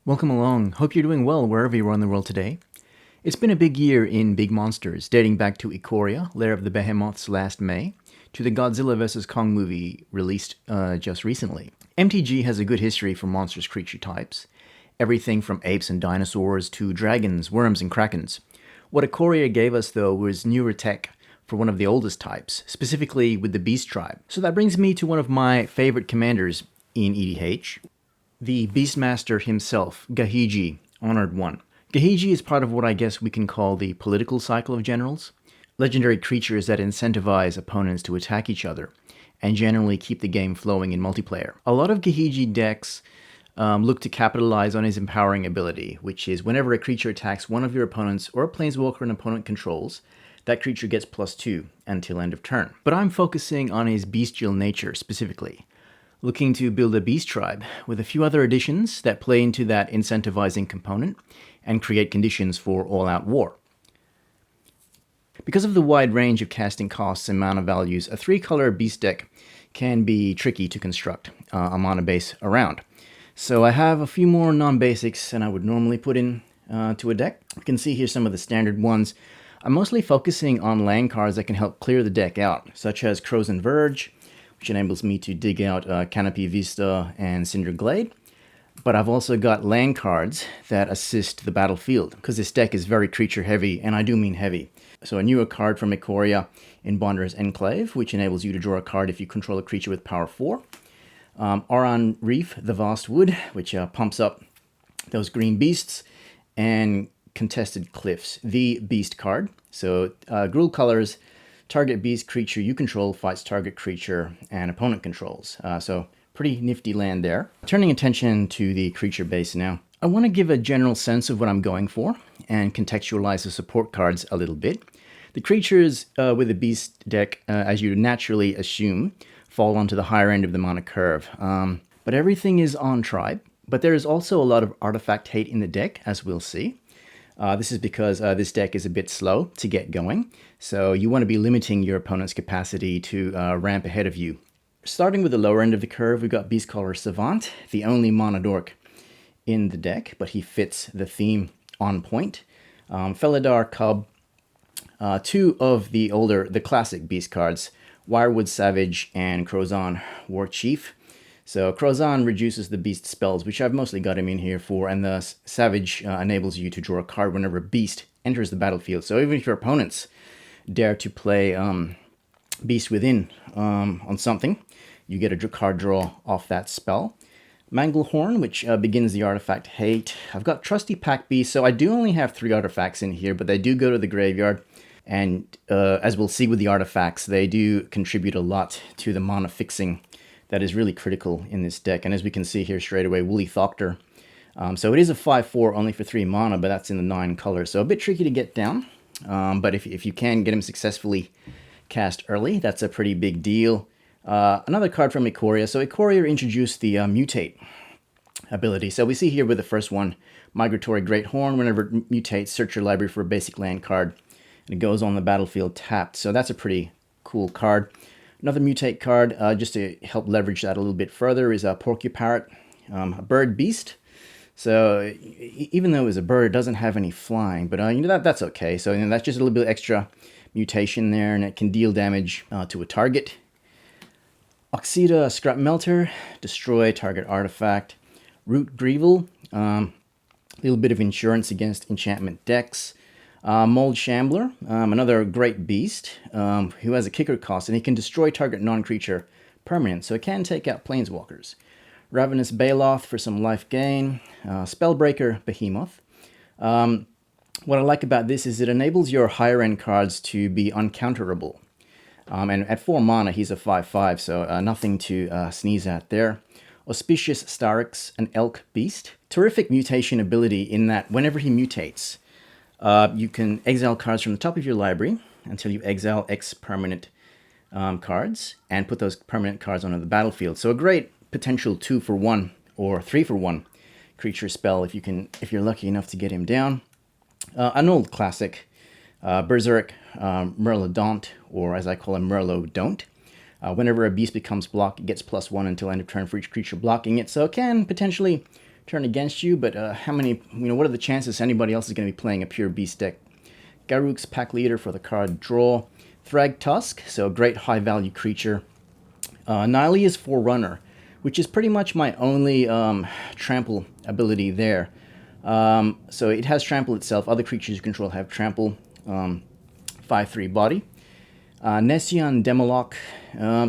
Welcome along. Hope you're doing well wherever you are in the world today. It's been a big year in big monsters, dating back to Ikoria, Lair of the Behemoths last May, to the Godzilla vs. Kong movie released just recently. MTG has a good history for monstrous creature types. Everything from apes and dinosaurs to dragons, worms, and krakens. What Ikoria gave us, though, was newer tech for one of the oldest types, specifically with the Beast tribe. So that brings me to one of my favorite commanders in EDH, the Beastmaster himself, Gahiji, Honored One. Gahiji is part of what I guess we can call the political cycle of generals. Legendary creatures that incentivize opponents to attack each other, and generally keep the game flowing in multiplayer. A lot of Gahiji decks look to capitalize on his empowering ability, which is whenever a creature attacks one of your opponents or a planeswalker an opponent controls, that creature gets +2 until end of turn. But I'm focusing on his bestial nature specifically, looking to build a beast tribe with a few other additions that play into that incentivizing component and create conditions for all-out war. Because of the wide range of casting costs and mana values, a 3-color beast deck can be tricky to construct a mana base around. So I have a few more non-basics than I would normally put in to a deck. You can see here some of the standard ones. I'm mostly focusing on land cards that can help clear the deck out, such as Crows and Verge, which enables me to dig out Canopy Vista and Cinder Glade. But I've also got land cards that assist the battlefield, because this deck is very creature heavy, and I do mean heavy. So a newer card from Ikoria in Bonder's Enclave, which enables you to draw a card if you control a creature with power 4. Aran Reef, the Vast Wood, which pumps up those green beasts, and Contested Cliffs, the beast card. So Gruul colors, target beast creature you control fights target creature and opponent controls. So pretty nifty land there. Turning attention to the creature base now, I want to give a general sense of what I'm going for and contextualize the support cards a little bit. The creatures with a beast deck, as you naturally assume, fall onto the higher end of the mana curve. But everything is on tribe, but there is also a lot of artifact hate in the deck, as we'll see. This is because this deck is a bit slow to get going, so you want to be limiting your opponent's capacity to ramp ahead of you. Starting with the lower end of the curve, we've got Beastcaller Savant, the only mono dork in the deck, but he fits the theme on point. Felidar Cub, two of the classic beast cards, Wirewood Savage and Crozon War Chief. So Crozon reduces the beast spells, which I've mostly got him in here for, and the Savage enables you to draw a card whenever a beast enters the battlefield. So even if your opponents dare to play Beast Within on something, you get a card draw off that spell. Manglehorn, which begins the artifact hate. I've got Trusty Pack Beast, so I do only have 3 artifacts in here, but they do go to the graveyard. And as we'll see with the artifacts, they do contribute a lot to the mana fixing that is really critical in this deck. And as we can see here straight away, Woolly Thoctor. So it is a 5/4 only for 3 mana, but that's in the 9 colors. So a bit tricky to get down. But if you can get him successfully cast early, that's a pretty big deal. Another card from Ikoria. So Ikoria introduced the Mutate ability. So we see here with the first one, Migratory Great Horn. Whenever it mutates, search your library for a basic land card. And it goes on the battlefield tapped. So that's a pretty cool card. Another Mutate card, just to help leverage that a little bit further, is a Porcuparrot, a bird beast. So even though it's a bird, it doesn't have any flying, but that's okay. So that's just a little bit extra mutation there, and it can deal damage to a target. Oxida Scrap Melter, destroy target artifact. Root Greevel, a little bit of insurance against enchantment decks. Mold Shambler, another great beast who has a kicker cost, and he can destroy target non-creature permanent, so it can take out planeswalkers. Ravenous Baloth for some life gain. Spellbreaker Behemoth. What I like about this is it enables your higher end cards to be uncounterable. And at 4 mana, he's a 5/5, so nothing to sneeze at there. Auspicious Starix, an elk beast. Terrific mutation ability in that whenever he mutates, you can exile cards from the top of your library until you exile X permanent cards and put those permanent cards onto the battlefield. So a great potential 2-for-1 or 3-for-1 creature spell if you're lucky enough to get him down. An old classic, Berserk Merlodont, or as I call him, Merlodont. Whenever a beast becomes blocked, it gets +1 until end of turn for each creature blocking it, so it can potentially turn against you, but how many, what are the chances anybody else is going to be playing a pure beast deck? Garruk's Pack Leader for the card draw. Thrag Tusk, so a great high value creature. Nylea's Forerunner, which is pretty much my only trample ability there. So it has trample itself. Other creatures you control have trample. 5/3 body. Nessian Demoloch.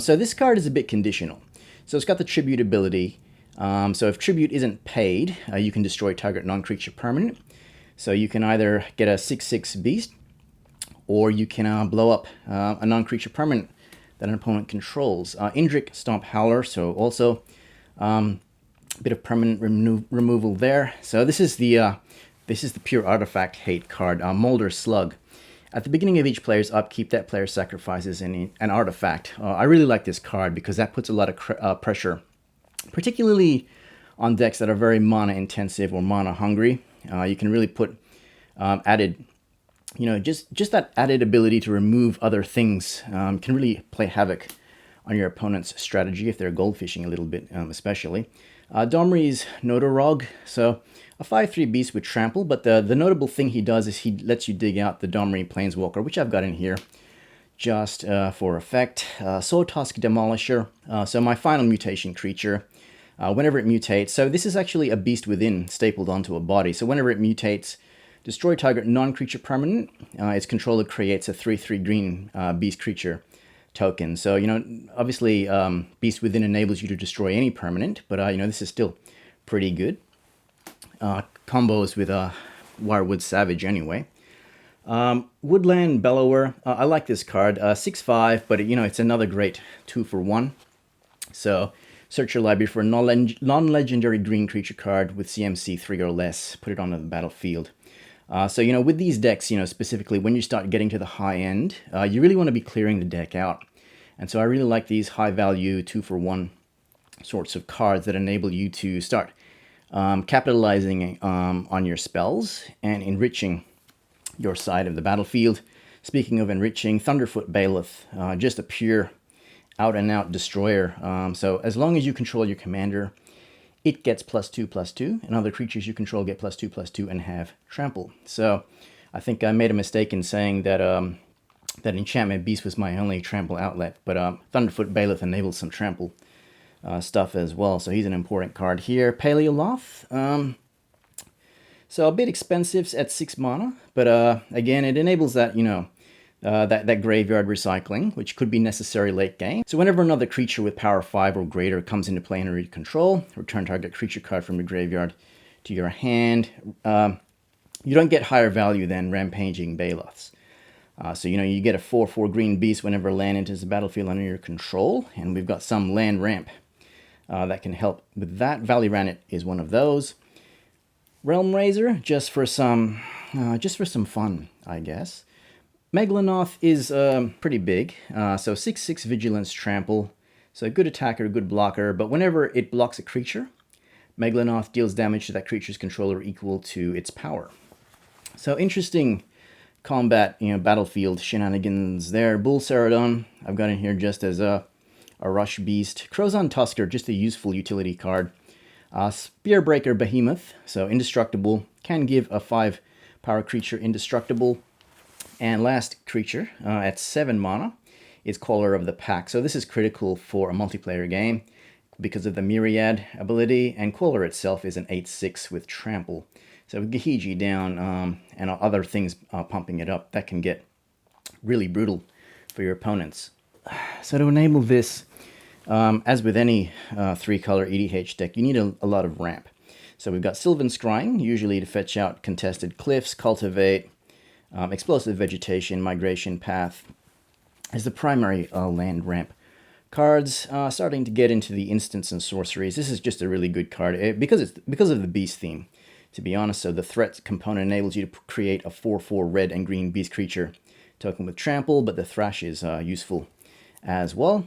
So this card is a bit conditional. So it's got the tribute ability. So if tribute isn't paid, you can destroy target non-creature permanent. So you can either get a 6/6 beast, or you can blow up a non-creature permanent that an opponent controls. Indrik Stomp Howler, so also a bit of permanent removal there. So this is the pure artifact hate card, Molder Slug. At the beginning of each player's upkeep, that player sacrifices an artifact. I really like this card because that puts a lot of pressure, particularly on decks that are very mana intensive or mana hungry. You can really put added, just that added ability to remove other things can really play havoc on your opponent's strategy if they're goldfishing a little bit, especially. Domri's Nodorog, so a 5/3 beast with trample, but the notable thing he does is he lets you dig out the Domri Planeswalker, which I've got in here just for effect. Sword Tusk Demolisher, so my final mutation creature. Whenever it mutates, so this is actually a beast within stapled onto a body, so whenever it mutates, destroy target non-creature permanent, its controller creates a 3/3 green beast creature token. So, obviously beast within enables you to destroy any permanent, but this is still pretty good. Combos with Wirewood Savage anyway. Woodland Bellower, I like this card, 6/5, but it's another great 2-for-1. So search your library for a non-legendary green creature card with CMC 3 or less. Put it onto the battlefield. So, with these decks, specifically when you start getting to the high end, you really want to be clearing the deck out. And so I really like these high-value 2-for-1 sorts of cards that enable you to start capitalizing on your spells and enriching your side of the battlefield. Speaking of enriching, Thunderfoot Bailiff, just a pure out-and-out destroyer. So as long as you control your commander, it gets +2/+2, and other creatures you control get +2/+2 and have trample. So I think I made a mistake in saying that that Enchantment Beast was my only trample outlet, but Thunderfoot Bailiff enables some trample stuff as well, so he's an important card here. Paleoloth, so a bit expensive at 6 mana, but again, it enables that, that graveyard recycling, which could be necessary late game. So whenever another creature with power 5 or greater comes into play under your control, return target creature card from your graveyard to your hand. You don't get higher value than Rampaging Bailiffs. So, you get a 4/4 green beast whenever land enters the battlefield under your control, and we've got some land ramp that can help with that. Valley is one of those. Realm Razor, just for some fun, I guess. Megalanoth is pretty big, so 6/6 Vigilance Trample, so a good attacker, good blocker, but whenever it blocks a creature, Megalanoth deals damage to that creature's controller equal to its power. So interesting combat, battlefield shenanigans there. Bull Ceradon, I've got in here just as a rush beast. Crozon Tusker, just a useful utility card. Spearbreaker Behemoth, so indestructible, can give a 5 power creature indestructible. And last creature, at 7 mana, is Caller of the Pack. So this is critical for a multiplayer game because of the Myriad ability, and Caller itself is an 8/6 with Trample. So with Gahiji down and other things pumping it up, that can get really brutal for your opponents. So to enable this, as with any 3-color EDH deck, you need a lot of ramp. So we've got Sylvan Scrying, usually to fetch out contested cliffs, cultivate, explosive vegetation, migration path, as the primary land ramp. Cards starting to get into the instants and sorceries. This is just a really good card because of the beast theme. To be honest, so the threat component enables you to create a 4/4 red and green beast creature token with trample, but the thrash is useful as well.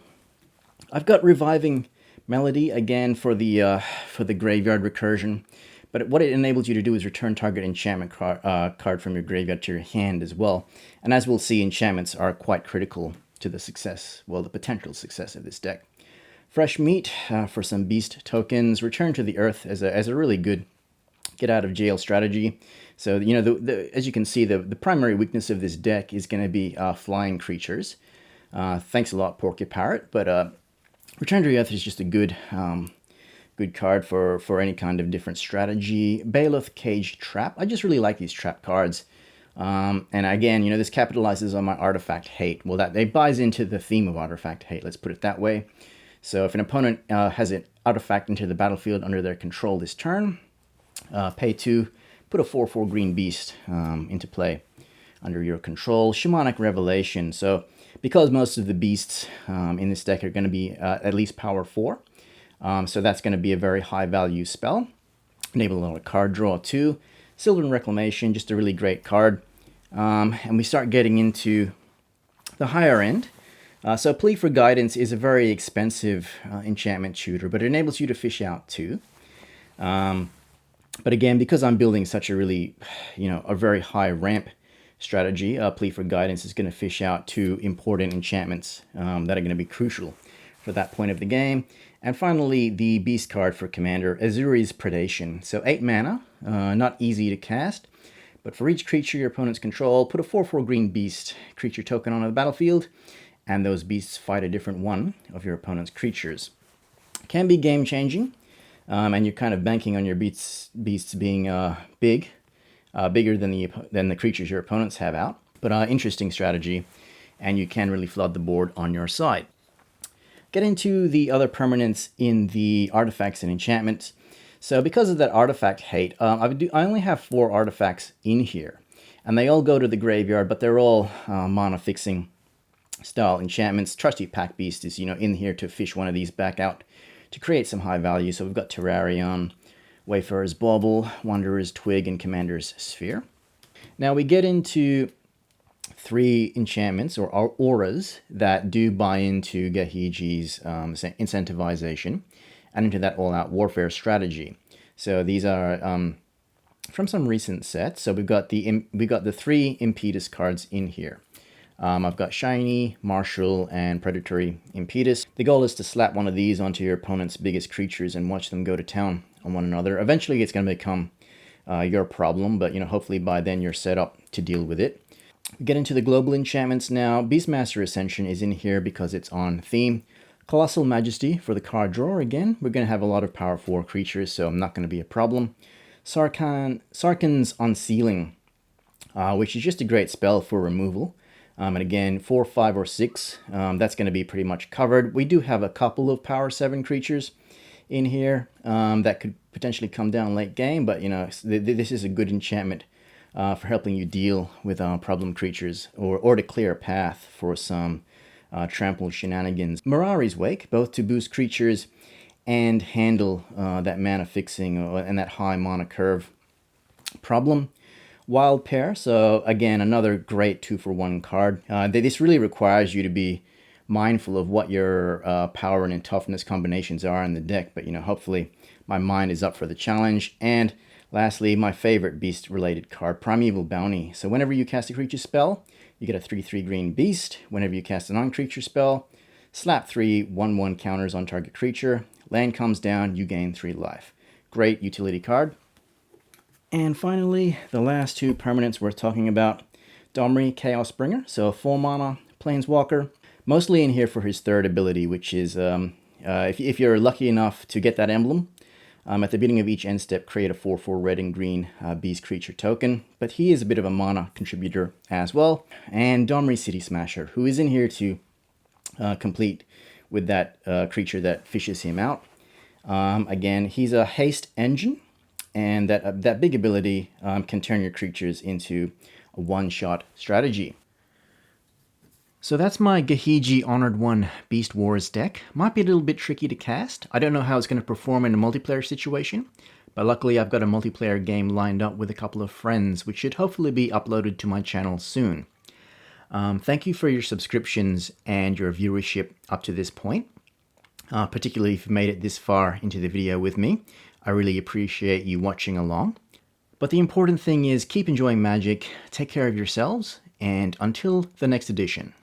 I've got Reviving Melody again for the graveyard recursion, but what it enables you to do is return target enchantment card from your graveyard to your hand as well. And as we'll see, enchantments are quite critical to the success, well, the potential success of this deck. Fresh meat for some beast tokens. Return to the earth as a really good get out of jail strategy. So, you know, as you can see, the primary weakness of this deck is going to be flying creatures. Thanks a lot, Porky Parrot. But Return to the Earth is just a good good card for any kind of different strategy. Bailiff, Caged Trap. I just really like these trap cards. And again, you know, this capitalizes on my artifact hate. Well, that buys into the theme of artifact hate, let's put it that way. So if an opponent has an artifact into the battlefield under their control this turn, pay 2, put a 4/4 green beast into play under your control. Shamanic Revelation. So because most of the beasts in this deck are going to be at least power 4, so that's going to be a very high value spell. Enable a lot of card draw too. Sylvan Reclamation, just a really great card. And we start getting into the higher end. So Plea for Guidance is a very expensive enchantment shooter, but it enables you to fish out too. But again, because I'm building such a really, you know, a very high ramp strategy, Plea for Guidance is going to fish out 2 important enchantments that are going to be crucial for that point of the game. And finally, the beast card for Commander, Azuri's Predation. So 8 mana, not easy to cast, but for each creature your opponents control, put a 4/4 green beast creature token onto the battlefield, and those beasts fight a different one of your opponent's creatures. Can be game-changing, and you're kind of banking on your beasts being bigger than the creatures your opponents have out. But interesting strategy, and you can really flood the board on your side. Get into the other permanents in the artifacts and enchantments. So because of that artifact hate, I only have 4 artifacts in here, and they all go to the graveyard, but they're all mana fixing style enchantments. Trusty Pack Beast is, you know, in here to fish one of these back out to create some high value. So we've got Terrarion, Wayfarer's Bauble, Wanderer's Twig, and Commander's Sphere. Now we get into 3 enchantments or auras that do buy into Gahiji's incentivization and into that all-out warfare strategy. So these are from some recent sets. So we've got the 3 Impetus cards in here. I've got Shiny, Martial, and Predatory Impetus. The goal is to slap one of these onto your opponent's biggest creatures and watch them go to town on one another. Eventually it's going to become your problem, but, you know, hopefully by then you're set up to deal with it. We get into the global enchantments now. Beastmaster Ascension is in here because it's on theme. Colossal Majesty for the card drawer. Again, we're going to have a lot of power 4 creatures, so not going to be a problem. Sarkhan's Unsealing, which is just a great spell for removal. And again, 4, 5, or 6, that's going to be pretty much covered. We do have a couple of power 7 creatures in here that could potentially come down late game, but, you know, this is a good enchantment for helping you deal with problem creatures or to clear a path for some trample shenanigans. Mirari's Wake, both to boost creatures and handle that mana fixing and that high mana curve problem. Wild Pair, so again, another great 2-for-1 card. This really requires you to be mindful of what your power and toughness combinations are in the deck, but, you know, hopefully my mind is up for the challenge. And lastly, my favorite beast-related card, Primeval Bounty. So whenever you cast a creature spell, you get a 3/3 green beast. Whenever you cast a non-creature spell, slap 3 1/1 counters on target creature. Land comes down, you gain 3 life. Great utility card. And finally, the last 2 permanents we're talking about. Domri, Chaos Bringer, so 4 mana, Planeswalker. Mostly in here for his 3rd ability, which is, if you're lucky enough to get that emblem, at the beginning of each end step, create a 4/4 red and green beast creature token. But he is a bit of a mana contributor as well. And Domri City Smasher, who is in here to complete with that creature that fishes him out. Again, he's a haste engine, and that big ability can turn your creatures into a one-shot strategy. So that's my Gahiji Honored 1 Beast Wars deck. Might be a little bit tricky to cast. I don't know how it's going to perform in a multiplayer situation, but luckily I've got a multiplayer game lined up with a couple of friends, which should hopefully be uploaded to my channel soon. Thank you for your subscriptions and your viewership up to this point, particularly if you've made it this far into the video with me. I really appreciate you watching along. But the important thing is keep enjoying Magic, take care of yourselves, and until the next edition.